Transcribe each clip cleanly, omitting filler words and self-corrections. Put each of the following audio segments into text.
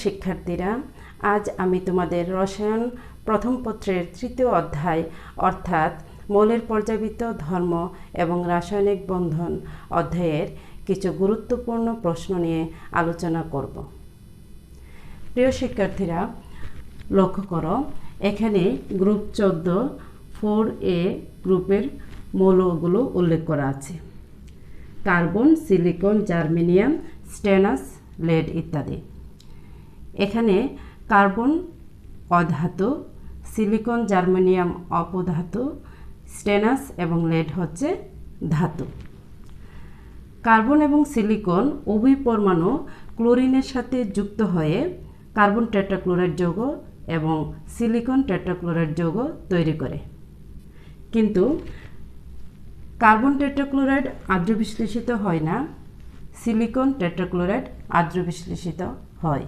শিক্ষার্থীরা, আজ আমি তোমাদের রসায়ন প্রথম পত্রের তৃতীয় অধ্যায় অর্থাৎ মৌলের পর্যাবৃত্ত ধর্ম এবং রাসায়নিক বন্ধন অধ্যায়ের কিছু গুরুত্বপূর্ণ প্রশ্ন নিয়ে আলোচনা করব। প্রিয় শিক্ষার্থীরা, লক্ষ্য করো, এখানে গ্রুপ 14 4A গ্রুপের মৌলগুলো উল্লেখ করা আছে। কার্বন, সিলিকন, জার্মেনিয়াম, স্টেনাস, লেড ইত্যাদি। এখানে কার্বন অধাতু, সিলিকন, জার্মেনিয়াম অপধাতু, স্টেনাস এবং লেড হচ্ছে ধাতু। কার্বন এবং সিলিকন উভয় পরমাণু ক্লোরিনের সাথে যুক্ত হয়ে কার্বন টেট্রাক্লোরাইড যৌগ এবং সিলিকন টেট্রাক্লোরাইড যৌগ তৈরি করে। কিন্তু কার্বন টেট্রাক্লোরাইড আর্দ্র বিশ্লেষিত হয় না, সিলিকন টেট্রাক্লোরাইড আর্দ্র বিশ্লেষিত হয়।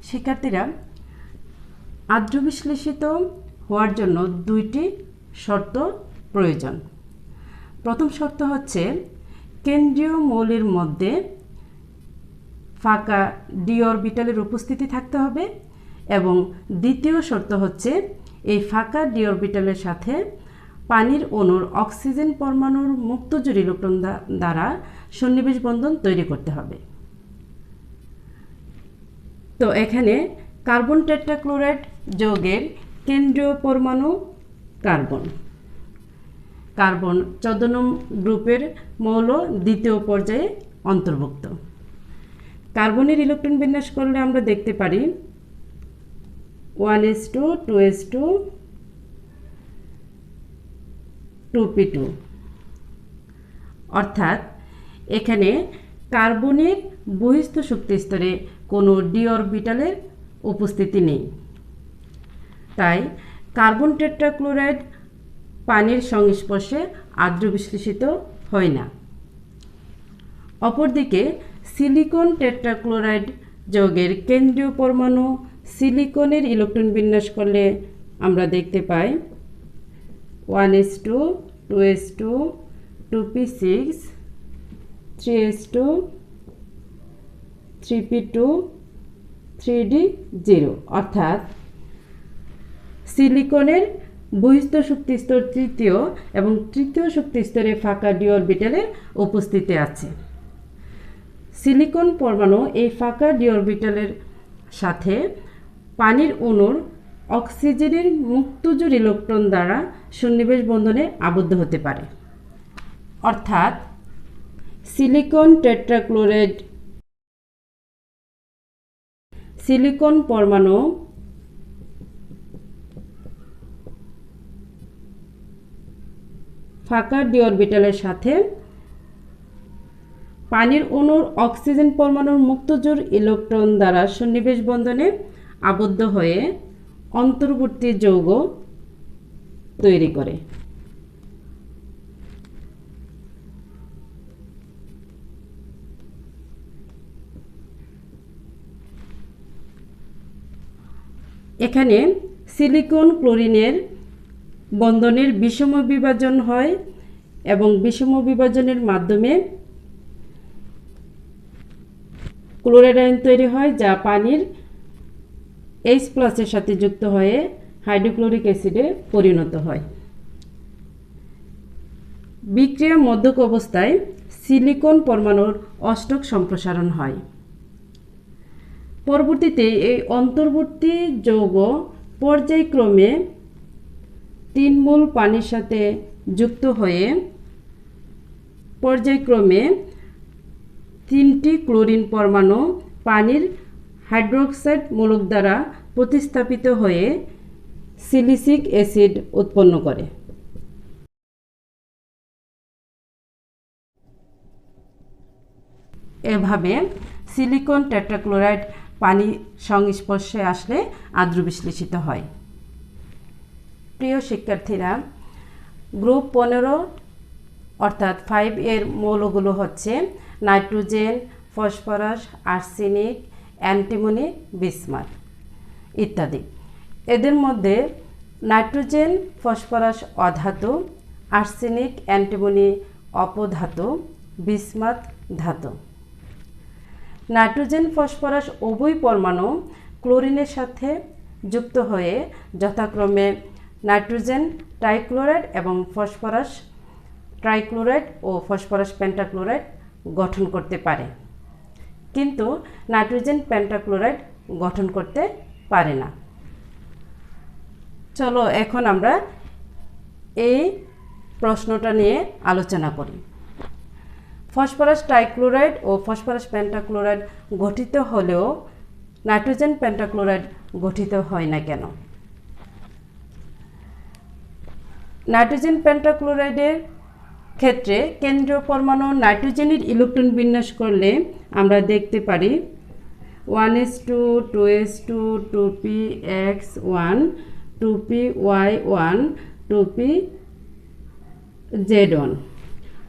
শিক্ষার্থীরা, আর্দ্র বিশ্লেষিত হওয়ার জন্য দুইটি শর্ত প্রয়োজন। প্রথম শর্ত হচ্ছে কেন্দ্রীয় মৌলের মধ্যে ফাঁকা ডি অরবিটালের উপস্থিতি থাকতে হবে এবং দ্বিতীয় শর্ত হচ্ছে এই ফাঁকা ডি অরবিটালের সাথে পানির অণুর অক্সিজেন পরমাণুর মুক্ত জোড় ইলেকট্রন দ্বারা সন্নিবেশ বন্ধন তৈরি করতে হবে। তো এখানে কার্বন টেট্রাক্লোরাইড যৌগের কেন্দ্রীয় পরমাণু কার্বন। কার্বন 14 নং গ্রুপের মৌল দ্বিতীয় পর্যায়ে অন্তর্ভুক্ত। কার্বনের ইলেকট্রন বিন্যাস করলে আমরা দেখতে পারি 1s2 2s2 2p2, অর্থাৎ এখানে কার্বনের বহিস্থ শক্তি স্তরে কোনো ডি অরবিটালের উপস্থিতি নেই। তাই কার্বন টেট্রাক্লোরাইড পানির সংস্পর্শে আর্দ্র বিশ্লেষিত হয় না। অপরদিকে সিলিকন টেট্রাক্লোরাইড যৌগের কেন্দ্রীয় পরমাণু সিলিকনের ইলেকট্রন বিন্যাস করলে আমরা দেখতে পাই 1s2 2s2 2p6 3s2 3p2 3d0, অর্থাৎ সিলিকনের বহিস্থ শক্তি স্তর তৃতীয় এবং তৃতীয় শক্তি স্তরে ফাঁকা ডি অরবিটালের উপস্থিতি আছে। সিলিকন পরমাণু এই ফাঁকা ডি অরবিটালের সাথে পানির অণুর অক্সিজেনের মুক্ত জোড় ইলেকট্রন দ্বারা সন্নিবেশ বন্ধনে আবদ্ধ হতে পারে। অর্থাৎ সিলিকন পরমাণু ফাঁকা ডি অরবিটালের সাথে পানির অণুর অক্সিজেন পরমাণুর মুক্ত জোড় ইলেকট্রন দ্বারা সন্নিবেশ বন্ধনে আবদ্ধ হয়ে অন্তর্বর্তী যৌগ তৈরি করে। এখানে সিলিকন ক্লোরিনের বন্ধনের বিষম বিভাজন হয় এবং বিষম বিভাজনের মাধ্যমে ক্লোরাইড আয়ন তৈরি হয়, যা পানির H+ এর সাথে যুক্ত হয়ে হাইড্রোক্লোরিক অ্যাসিডে পরিণত হয়। বিক্রিয়া মধ্যক অবস্থায় সিলিকন পরমাণুর অষ্টক সম্প্রসারণ হয়। পরবর্তীতে এই অন্তর্বর্তী যৌগ পর্যায়ক্রমে 3 মোল পানির সাথে যুক্ত হয়ে পর্যায়ক্রমে 3টি ক্লোরিন পরমাণু পানির হাইড্রোক্সাইড মূলক দ্বারা প্রতিস্থাপিত হয়ে সিলিসিক অ্যাসিড উৎপন্ন করে। এভাবে সিলিকন টেট্রাক্লোরাইড পানি সংস্পর্শে আসলে আর্দ্র বিশ্লেষিত হয়। প্রিয় শিক্ষার্থীরা, গ্রুপ 15 অর্থাৎ 5 এর মৌলগুলো হচ্ছে nitrogen, phosphorus, arsenic, antimony, bismuth ইত্যাদি। এদের মধ্যে নাইট্রোজেন, ফসফরাস অধাতু, আর্সেনিক, অ্যান্টিমনি অপধাতু, বিসমাথ ধাতু। নাইট্রোজেন ফসফরাস উভয় পরমাণু ক্লোরিনের সাথে যুক্ত হয়ে যথাক্রমে নাইট্রোজেন ট্রাইক্লোরাইড এবং ফসফরাস ট্রাইক্লোরাইড ও ফসফরাস পেন্টাক্লোরাইড গঠন করতে পারে, কিন্তু নাইট্রোজেন পেন্টাক্লোরাইড গঠন করতে পারে না। চলো এখন আমরা এই প্রশ্নটা নিয়ে আলোচনা করি। ফসফরাস ট্রাইক্লোরাইড ও ফসফরাস পেন্টাক্লোরাইড গঠিত হলেও নাইট্রোজেন পেন্টাক্লোরাইড গঠিত হয় না কেন? নাইট্রোজেন পেন্টাক্লোরাইডের ক্ষেত্রে কেন্দ্রীয় পরমাণু নাইট্রোজেনের ইলেকট্রন বিন্যাস করলে আমরা দেখতে পারি 1s2 2s2 2px1 2py1 2pz1,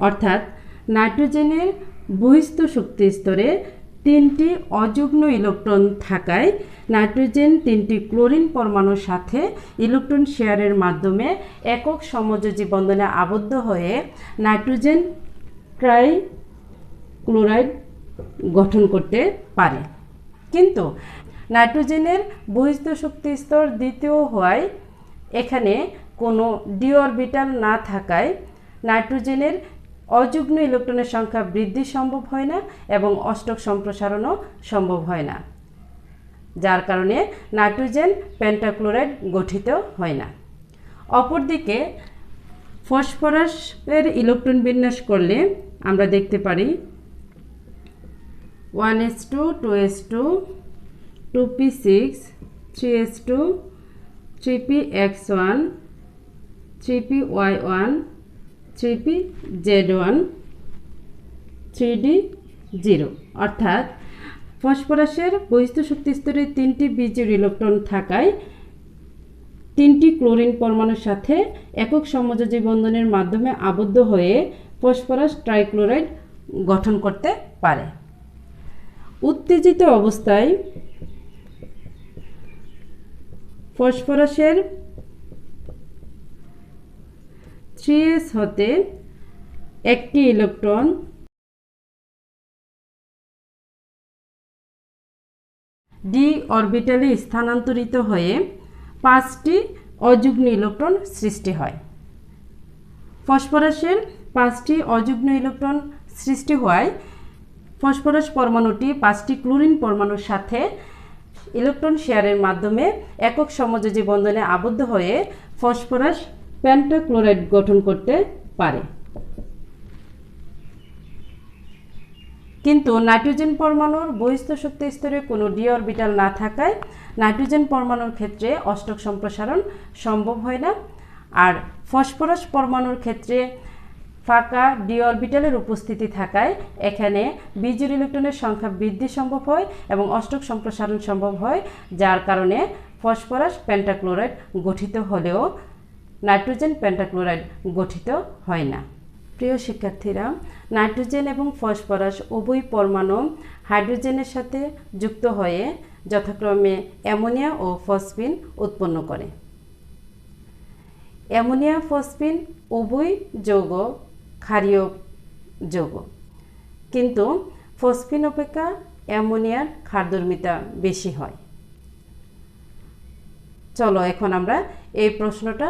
অর্থাৎ নাইট্রোজেনের বহিস্থ শক্তি স্তরে 3টি অযুগ্ম ইলেকট্রন থাকায় নাইট্রোজেন 3টি ক্লোরিন পরমাণুর সাথে ইলেকট্রন শেয়ারের মাধ্যমে একক সমযোজী বন্ধনে আবদ্ধ হয়ে নাইট্রোজেন ট্রাইক্লোরাইড গঠন করতে পারে। কিন্তু নাইট্রোজেনের বহিস্থ শক্তি স্তর দ্বিতীয় হওয়ায় এখানে কোনো ডি অরবিটাল না থাকায় নাইট্রোজেনের অযুগ্ম ইলেকট্রনের সংখ্যা বৃদ্ধি সম্ভব হয় না এবং অষ্টক সম্প্রসারণও সম্ভব হয় না, যার কারণে নাইট্রোজেন পেন্টাক্লোরাইড গঠিত হয় না। অপরদিকে ফসফরাসের ইলেকট্রন বিন্যাস করলে আমরা দেখতে পারি 1s2 2s2 2p6 3s2 3px1 3py1 3pz1 3d0, অর্থাৎ ফসফরাসের বহিস্থ শক্তি স্তরে 3টি বিজোড় ইলেকট্রন থাকায় 3টি ক্লোরিন পরমাণুর সাথে একক সমযোজী বন্ধনের মাধ্যমে আবদ্ধ হয়ে ফসফরাস ট্রাইক্লোরাইড গঠন করতে পারে। উত্তেজিত অবস্থায় ফসফরাসের 3s হতে একটি ইলেকট্রন ডি অরবিটালে স্থানান্তরিত হয়ে 5টি অযুগ্ম ইলেকট্রন সৃষ্টি হয়। ফসফরাসের 5টি অযুগ্ম ইলেকট্রন সৃষ্টি হওয়ায় ফসফরাস পরমাণুটি 5টি ক্লোরিন পরমাণুর সাথে ইলেকট্রন শেয়ারের মাধ্যমে একক সমযোজী বন্ধনে আবদ্ধ হয়ে ফসফরাস পেন্টাক্লোরাইড গঠন করতে পারে। কিন্তু নাইট্রোজেন পরমাণুর বহিস্থ শক্তি স্তরে কোনো ডি অরবিটাল না থাকায় নাইট্রোজেন পরমাণুর ক্ষেত্রে অষ্টক সম্প্রসারণ সম্ভব হয় না, আর ফসফরাস পরমাণুর ক্ষেত্রে ফাঁকা ডি অরবিটালের উপস্থিতি থাকায় এখানে বিজোড় ইলেকট্রনের সংখ্যা বৃদ্ধি সম্ভব হয় এবং অষ্টক সম্প্রসারণ সম্ভব হয়, যার কারণে ফসফরাস পেন্টাক্লোরাইড গঠিত হলেও নাইট্রোজেন পেন্টাক্লোরাইড গঠিত হয় না। প্রিয় শিক্ষার্থীরা, নাইট্রোজেন এবং ফসফরাস উভয় পরমাণু হাইড্রোজেনের সাথে যুক্ত হয়ে যথাক্রমে অ্যামোনিয়া ও ফসফিন উৎপন্ন করে। অ্যামোনিয়া ফসফিন উভয় যৌগ ক্ষারীয় যৌগ, কিন্তু ফসফিন অপেক্ষা অ্যামোনিয়ার ক্ষারধর্মিতা বেশি হয়। চলো এখন আমরা এই প্রশ্নটা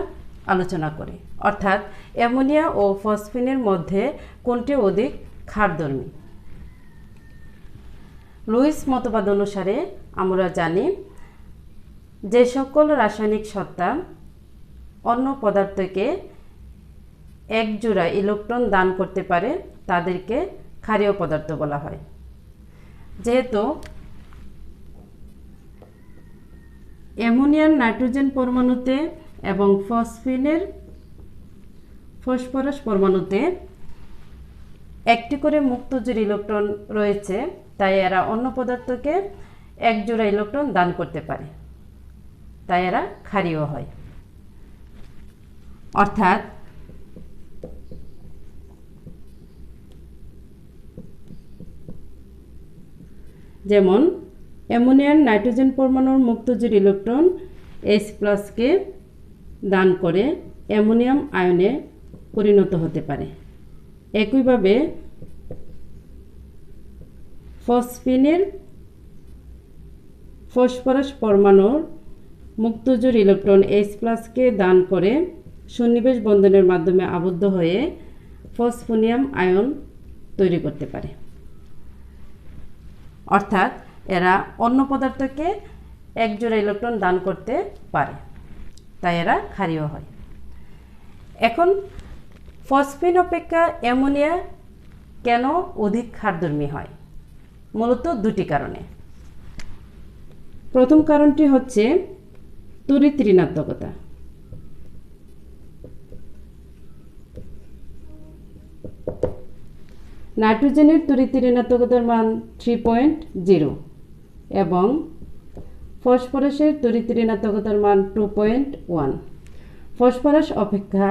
আলোচনা করি, অর্থাৎ অ্যামোনিয়া ও ফসফিনের মধ্যে কোনটি অধিক ক্ষারধর্মী? লুইস মতবাদ অনুসারে আমরা জানি যে সকল রাসায়নিক সত্তা অন্য পদার্থকে এক জোড়া ইলেকট্রন দান করতে পারে তাদেরকে ক্ষারীয় পদার্থ বলা হয়। যেহেতু অ্যামোনিয়ার নাইট্রোজেন পরমাণুতে এবং ফসফিনের ফসফরাস পরমাণুতে একটি করে মুক্ত জোড় ইলেকট্রন রয়েছে, তাই এরা অন্য পদার্থকে এক জোড়া ইলেকট্রন দান করতে পারে, তাই এরা ক্ষারীয় হয়। অর্থাৎ যেমন অ্যামোনিয়ার নাইট্রোজেন পরমাণুর মুক্ত জোড় ইলেকট্রন H+কে দান করে অ্যামোনিয়াম আয়নে পরিণত হতে পারে। একইভাবে ফসফিনের ফসফরাস পরমাণুর মুক্তজোড় ইলেকট্রন H+কে দান করে সন্নিবেশ বন্ধনের মাধ্যমে আবদ্ধ হয়ে ফসফোনিয়াম আয়ন তৈরি করতে পারে। অর্থাৎ এরা অন্য পদার্থকে একজোড়া ইলেকট্রন দান করতে পারে, তাই এরা ক্ষারীয় হয়। এখন ফসফিন অপেক্ষা অ্যামোনিয়া কেন অধিক ক্ষারধর্মী হয়? মূলত দুটি কারণে। প্রথম কারণটি হচ্ছে তড়িৎ ঋণাত্মকতা। নাইট্রোজেনের তড়িৎ ঋণাত্মকতার মান 3.0 এবং ফসফরাসের তড়িৎ ঋণাত্মকতার মান 2.1। ফসফরাস অপেক্ষা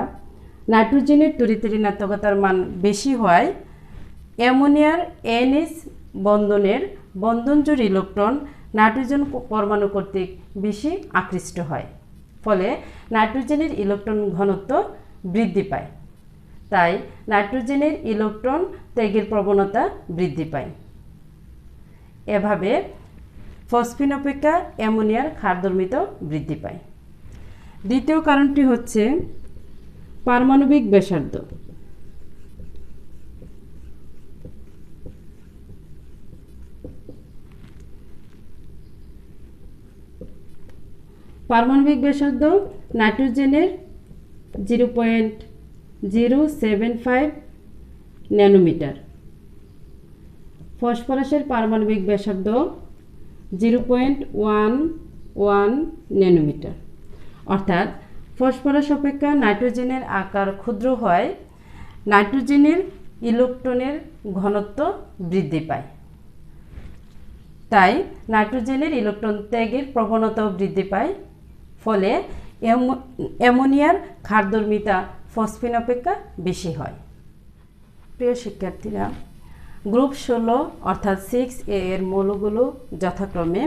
নাইট্রোজেনের তড়িৎ ঋণাত্মকতার মান বেশি হওয়ায় অ্যামোনিয়ার NH বন্ধনের বন্ধনজোড় ইলেকট্রন নাইট্রোজেন পরমাণু কর্তৃক বেশি আকৃষ্ট হয়, ফলে নাইট্রোজেনের ইলেকট্রন ঘনত্ব বৃদ্ধি পায়। তাই নাইট্রোজেনের ইলেকট্রন ত্যাগের প্রবণতা বৃদ্ধি পায়। এভাবে ফসফিন অপেক্ষা অ্যামোনিয়ার ক্ষারধর্মিতা বৃদ্ধি পায়। দ্বিতীয় কারণটি হচ্ছে পারমাণবিক ব্যাসার্ধ। পারমাণবিক ব্যাসার্ধ নাইট্রোজেনের 0.075 ন্যানোমিটার, ফসফরাসের পারমাণবিক ব্যাসার্ধ 0.11 ন্যানোমিটার। অর্থাৎ ফসফরাস অপেক্ষা নাইট্রোজেনের আকার ক্ষুদ্র হয় নাইট্রোজেনের ইলেকট্রনের ঘনত্ব বৃদ্ধি পায়। তাই নাইট্রোজেনের ইলেকট্রন ত্যাগের প্রবণতাও বৃদ্ধি পায়, ফলে অ্যামোনিয়ার ক্ষারধর্মিতা ফসফিন অপেক্ষা বেশি হয়। প্রিয় শিক্ষার্থীরা, গ্রুপ 16 অর্থাৎ 6A এর মৌলগুলো যথাক্রমে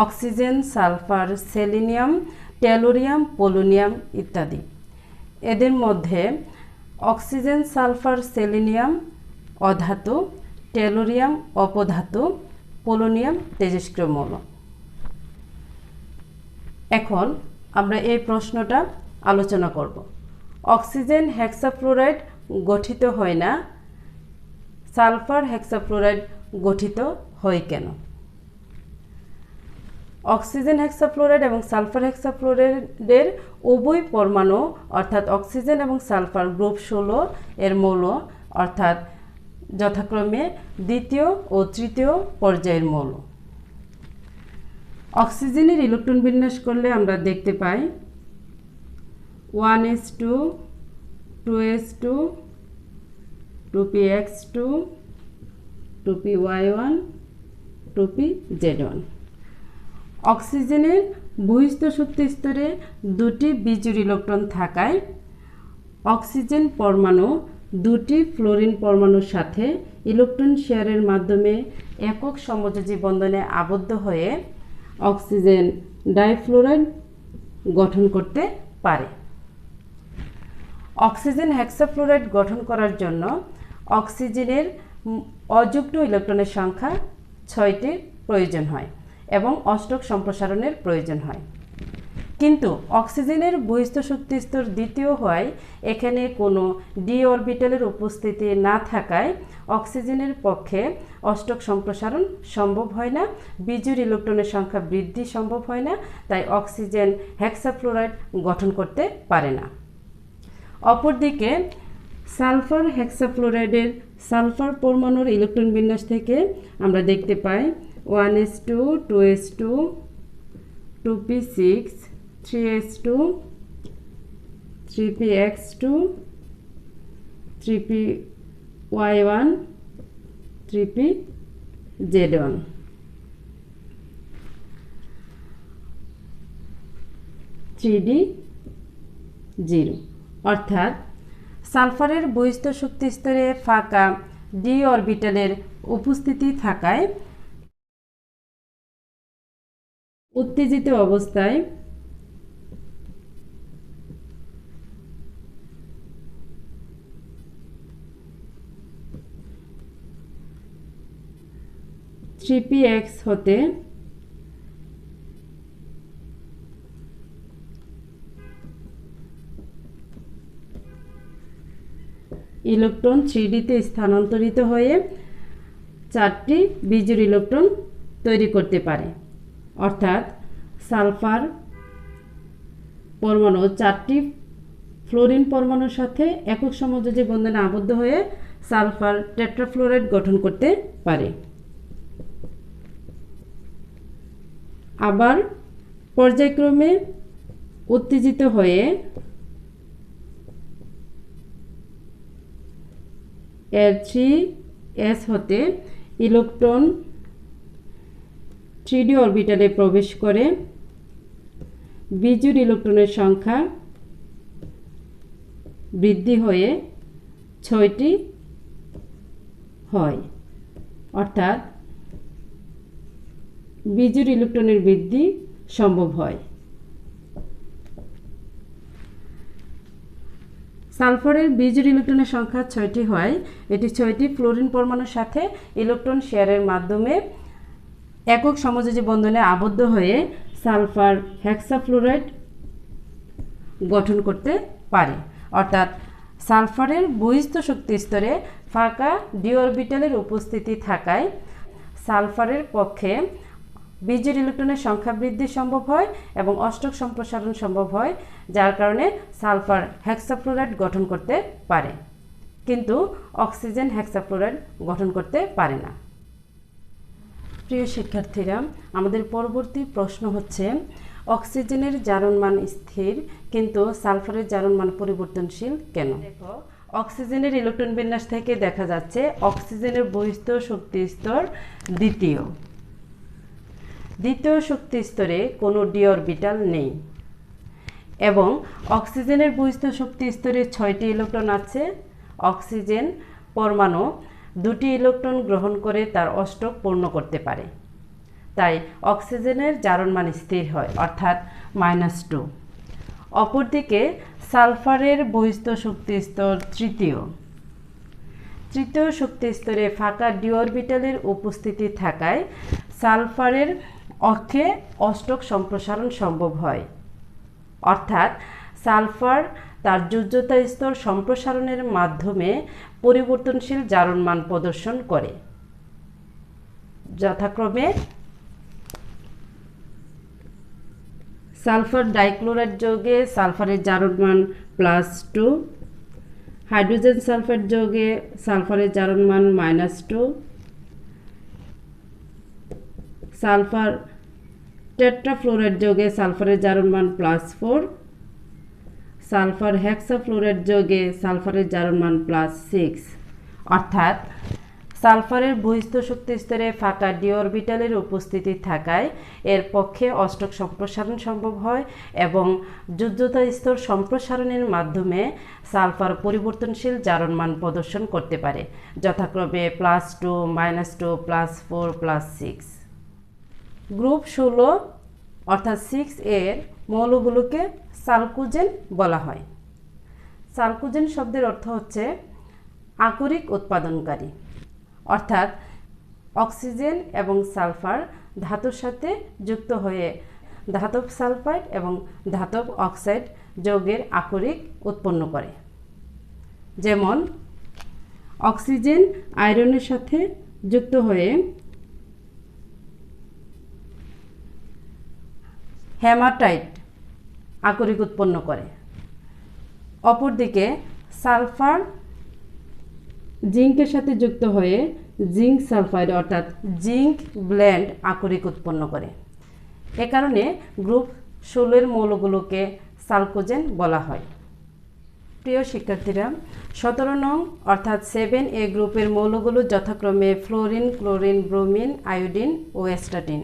oxygen, sulphur, selenium, tellurium, polonium ইত্যাদি। এদের মধ্যে অক্সিজেন, সালফার, সেলিনিয়াম অধাতু, টেলুরিয়াম অপধাতু, পোলোনিয়াম তেজস্ক্রিয় মৌল। এখন আমরা এই প্রশ্নটা আলোচনা করব। অক্সিজেন হেক্সাফ্লোরাইড গঠিত হয় না, সালফার হেক্সাফ্লোরাইড গঠিত হয় কেন? অক্সিজেন হেক্সাফ্লোরাইড এবং সালফার হেক্সাফ্লোরাইডের উভয় পরমাণু অর্থাৎ অক্সিজেন এবং সালফার গ্রুপ 16 এর মৌল, অর্থাৎ যথাক্রমে দ্বিতীয় ও তৃতীয় পর্যায়ের মৌল। অক্সিজেনের ইলেকট্রন বিন্যাস করলে আমরা দেখতে পাই 1s2 2s2 2px2 2py1 2pz1। অক্সিজেনের বহিস্থ শক্তি স্তরে দুটি বিজোড় ইলেকট্রন থাকায় অক্সিজেন পরমাণু দুটি ফ্লোরিন পরমাণুর সাথে ইলেকট্রন শেয়ারের মাধ্যমে একক সমযোজী বন্ধনে আবদ্ধ হয়ে অক্সিজেন ডাইফ্লোরাইড গঠন করতে পারে। অক্সিজেন হেক্সাফ্লোরাইড গঠন করার জন্য অক্সিজেনের অযুগ্ম ইলেকট্রনের সংখ্যা 6টির প্রয়োজন হয় এবং অষ্টক সম্প্রসারণের প্রয়োজন হয়। কিন্তু অক্সিজেনের বহিস্থ শক্তি স্তর দ্বিতীয় হওয়ায় এখানে কোনো ডি অরবিটালের উপস্থিতি না থাকায় অক্সিজেনের পক্ষে অষ্টক সম্প্রসারণ সম্ভব হয় না, বিজোড় ইলেকট্রনের সংখ্যা বৃদ্ধি সম্ভব হয় না, তাই অক্সিজেন হেক্সাফ্লোরাইড গঠন করতে পারে না। অপরদিকে সালফার হেক্সাফ্লোরাইডের সালফার পরমাণুর ইলেকট্রন বিন্যাস থেকে আমরা দেখতে পাই 1s2 2s2 2p6 3s2 3px2 3py1 3pz1। (3d0) অর্থাৎ সালফারের বহিস্থ শক্তি স্তরে ফাঁকা ডি অরবিটালের উপস্থিতি থাকায় উত্তেজিত অবস্থায় 3px হতে ইলেকট্রন 3d তে স্থানান্তরিত হয়ে 4টি বিজোড় ইলেকট্রন তৈরি করতে পারে। অর্থাৎ সালফার পরমাণু 4টি ফ্লোরিন পরমাণুর সাথে একক সমযোজী বন্ধনে আবদ্ধ হয়ে সালফার টেট্রাফ্লোরাইড গঠন করতে পারে। আবার পর্যায়ক্রমে উত্তেজিত হয়ে এর 3s হতে ইলেকট্রন 3d অরবিটালে প্রবেশ করে বিজোড় ইলেকট্রনের সংখ্যা বৃদ্ধি হয়ে 6টি হয়। অর্থাৎ বিজোড় ইলেকট্রনের বৃদ্ধি সম্ভব হয়। সালফারের বিজোড় ইলেকট্রনের সংখ্যা 6টি হয়। এটি 6টি ফ্লোরিন পরমাণুর সাথে ইলেকট্রন শেয়ারের মাধ্যমে একক সমযোজী বন্ধনে আবদ্ধ হয়ে সালফার হেক্সাফ্লোরাইড গঠন করতে পারে। অর্থাৎ সালফারের বহিস্থ শক্তি স্তরে ফাঁকা ডি অরবিটালের উপস্থিতি থাকায় সালফারের পক্ষে বিজোড় ইলেকট্রনের সংখ্যা বৃদ্ধি সম্ভব হয় এবং অষ্টক সম্প্রসারণ সম্ভব হয়, যার কারণে সালফার হেক্সাফ্লোরাইড গঠন করতে পারে, কিন্তু অক্সিজেন হেক্সাফ্লোরাইড গঠন করতে পারে না। প্রিয় শিক্ষার্থীরা, আমাদের পরবর্তী প্রশ্ন হচ্ছে অক্সিজেনের জারণ মান স্থির কিন্তু সালফারের জারণ মান পরিবর্তনশীল কেন? দেখো, অক্সিজেনের ইলেকট্রন বিন্যাস থেকে দেখা যাচ্ছে অক্সিজেনের বহিস্থ শক্তি স্তর দ্বিতীয় শক্তি স্তরে কোনো ডি অরবিটাল নেই এবং অক্সিজেনের বহিস্থ শক্তি স্তরে 6টি ইলেকট্রন আছে। অক্সিজেন পরমাণু 2টি ইলেকট্রন গ্রহণ করে তার অষ্টক পূর্ণ করতে পারে, তাই অক্সিজেনের জারণ মান স্থির হয়, অর্থাৎ -2। অপরদিকে সালফারের বহিস্থ শক্তি স্তর তৃতীয় শক্তি স্তরে ফাঁকা ডি অরবিটালের উপস্থিতি থাকায় সালফারের অক্ষে অষ্টক সম্প্রসারণ সম্ভব হয়, অর্থাৎ সালফার তার যোজ্যতা স্তর সম্প্রসারণের মাধ্যমে পরিবর্তনশীল জারণ মান প্রদর্শন করে, যথাক্রমে সালফার ডাইক্লোরাইড যৌগে সালফারের জারণ মান +2, হাইড্রোজেন সালফাইড যৌগে সালফারের জারণ মান -2, সালফার টেট্রাফ্লোরাইড যৌগে সালফারের জারণ মান +4, সালফার হেক্সাফ্লোরাইড যৌগে সালফারের জারণ মান +6। অর্থাৎ সালফারের বহিস্থ শক্তি স্তরে ফাঁকা ডি অরবিটালের উপস্থিতি থাকায় এর পক্ষে অষ্টক সম্প্রসারণ সম্ভব হয় এবং যোজ্যতা স্তর সম্প্রসারণের মাধ্যমে সালফার পরিবর্তনশীল জারণ মান প্রদর্শন করতে পারে, যথাক্রমে +2, -2, +4, +6। গ্রুপ 16 অর্থাৎ 6 এর মৌলগুলোকে সালকুজেন বলা হয়। সালকুজেন শব্দের অর্থ হচ্ছে আকরিক উৎপাদনকারী, অর্থাৎ অক্সিজেন এবং সালফার ধাতুর সাথে যুক্ত হয়ে ধাতব সালফাইড এবং ধাতব অক্সাইড যৌগের আকরিক উৎপন্ন করে। যেমন অক্সিজেন আয়রনের সাথে যুক্ত হয়ে হেমাটাইট আকরিক উৎপন্ন করে। অপরদিকে সালফার জিঙ্কের সাথে যুক্ত হয়ে জিঙ্ক সালফাইড অর্থাৎ জিঙ্ক ব্লেন্ড আকরিক উৎপন্ন করে। এ কারণে গ্রুপ 16 এর মৌলগুলোকে সালকুজেন বলা হয়। প্রিয় শিক্ষার্থীরা, 17 নং অর্থাৎ 7A গ্রুপের মৌলগুলো যথাক্রমে ফ্লোরিন, ক্লোরিন, ব্রোমিন, আয়োডিন ও অ্যাস্টাটিন।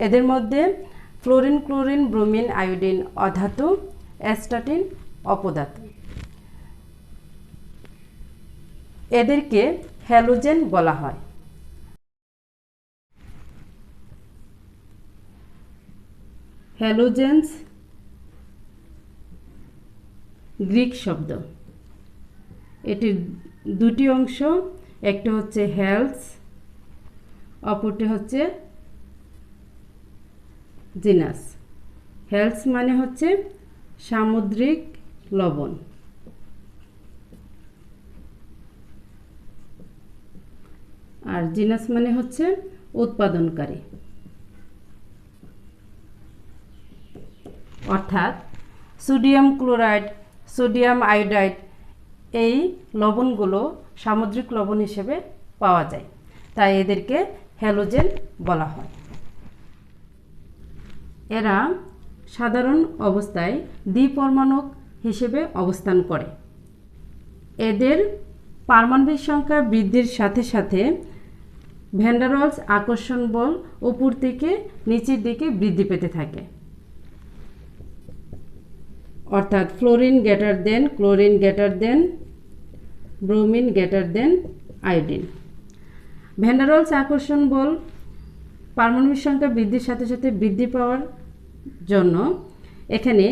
এদের মধ্যে ফ্লোরিন, ক্লোরিন, ব্রোমিন, আয়োডিন অধাতু, অ্যাস্টাটিন অপধাতু। এদেরকে হ্যালোজেন বলা হয়। হ্যালোজেন্স গ্রিক শব্দ। এটির দুটি অংশ, একটা হচ্ছে হ্যালস অপরটি হচ্ছে জিনাস। হেলস মানে হচ্ছে সামুদ্রিক লবণ, আর জিনাস মানে হচ্ছে উৎপাদনকারী। অর্থাৎ সোডিয়াম ক্লোরাইড, সোডিয়াম আয়োডাইড এই লবণগুলো সামুদ্রিক লবণ হিসেবে পাওয়া যায়, তাই এদেরকে হ্যালোজেন বলা হয়। এরা সাধারণ অবস্থায় দ্বিপরমাণুক হিসেবে অবস্থান করে। এদের পারমাণবিক সংখ্যা বৃদ্ধির সাথে সাথে ভ্যান ডার ওয়ালস আকর্ষণ বল উপর থেকে নিচের দিকে বৃদ্ধি পেতে থাকে। অর্থাৎ fluorine greater than, chlorine greater than, bromine greater than iodine. Van der Waals আকর্ষণ বল পারমাণবিক সংখ্যা বৃদ্ধির সাথে সাথে বৃদ্ধি পাওয়ার জন্য এখানে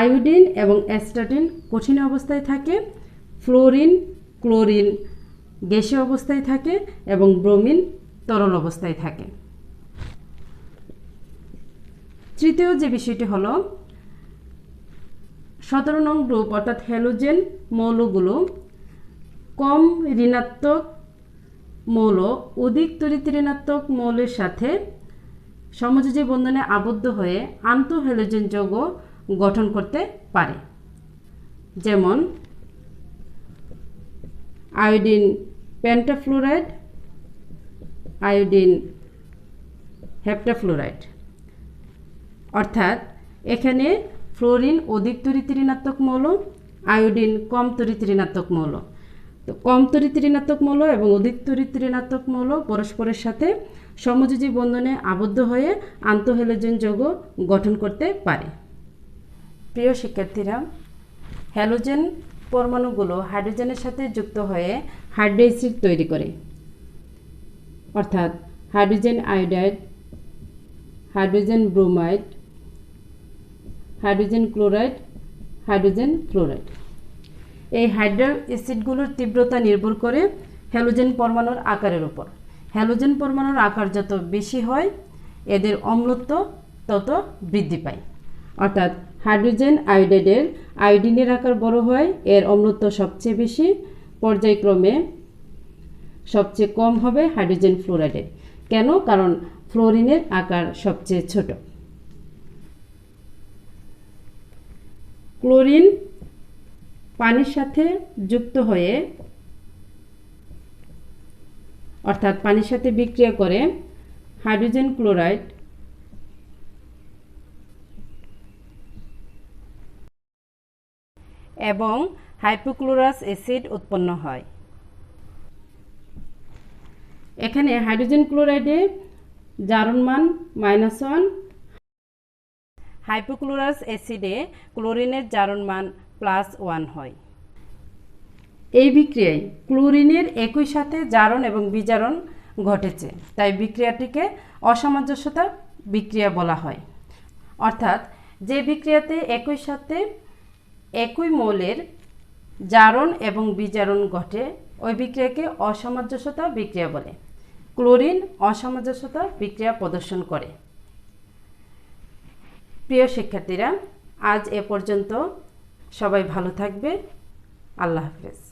আয়োডিন এবং অ্যাস্টাটিন কঠিন অবস্থায় থাকে, ফ্লোরিন, ক্লোরিন গ্যাসীয় অবস্থায় থাকে এবং ব্রোমিন তরল অবস্থায় থাকে। তৃতীয় যে বিষয়টি হলো 17 নং গ্রুপ অর্থাৎ হ্যালোজেন মৌলগুলো কম ঋণাত্মক মৌল অধিক তড়িৎ ঋণাত্মক মৌলের সাথে সমযোজী বন্ধনে আবদ্ধ হয়ে আন্তঃহ্যালোজেন যৌগ গঠন করতে পারে। যেমন আয়োডিন পেন্টাফ্লোরাইড, আয়োডিন হেপ্টাফ্লোরাইড। অর্থাৎ এখানে ফ্লোরিন অধিক তড়িৎ ঋণাত্মক মৌল, আয়োডিন কম তড়িৎ ঋণাত্মক মৌল। তো কম তড়িৎ ঋণাত্মক মৌল এবং অধিক তড়িৎ ঋণাত্মক মৌল পরস্পরের সাথে সমযোজী বন্ধনে আবদ্ধ হয়ে আন্তঃহ্যালোজেন যৌগ গঠন করতে পারে। প্রিয় শিক্ষার্থীরা, হ্যালোজেন পরমাণুগুলো হাইড্রোজেনের সাথে যুক্ত হয়ে হাইড্রোএসিড তৈরি করে। অর্থাৎ hydrogen iodide, hydrogen bromide, hydrogen chloride, hydrogen fluoride. এই হাইড্রো অ্যাসিডগুলোর তীব্রতা নির্ভর করে হ্যালোজেন পরমাণুর আকারের উপর। হ্যালোজেন পরমাণুর আকার যত বেশি হয় এদের অম্লত্ব তত বৃদ্ধি পায়। অর্থাৎ হাইড্রোজেন আয়োডাইডের আয়োডিনের আকার বড় হয়, এর অম্লত্ব সবচেয়ে বেশি, পর্যায়ক্রমে সবচেয়ে কম হবে হাইড্রোজেন ফ্লোরাইডের। কেন? কারণ ফ্লোরিনের আকার সবচেয়ে ছোট। ক্লোরিন পানির সাথে যুক্ত হয়ে অর্থাৎ পানির সাথে বিক্রিয়া করে হাইড্রোজেন ক্লোরাইড এবং হাইপোক্লোরাস অ্যাসিড উৎপন্ন হয়। এখানে হাইড্রোজেন ক্লোরাইডে জারণ মান -1, হাইপোক্লোরাস অ্যাসিডে ক্লোরিনের জারণ মান +1 হয়। এই বিক্রিয়ায় ক্লোরিনের একই সাথে জারণ এবং বিজারণ ঘটেছে, তাই বিক্রিয়াটিকে অসামঞ্জস্যতা বিক্রিয়া বলা হয়। অর্থাৎ যে বিক্রিয়াতে একই সাথে একই মৌলের জারণ এবং বিজারণ ঘটে ওই বিক্রিয়াকে অসামঞ্জস্যতা বিক্রিয়া বলে। ক্লোরিন অসামঞ্জস্যতা বিক্রিয়া প্রদর্শন করে। প্রিয় শিক্ষার্থীরা, আজ এ পর্যন্ত। সবাই ভালো থাকবে। আল্লাহ হাফেজ।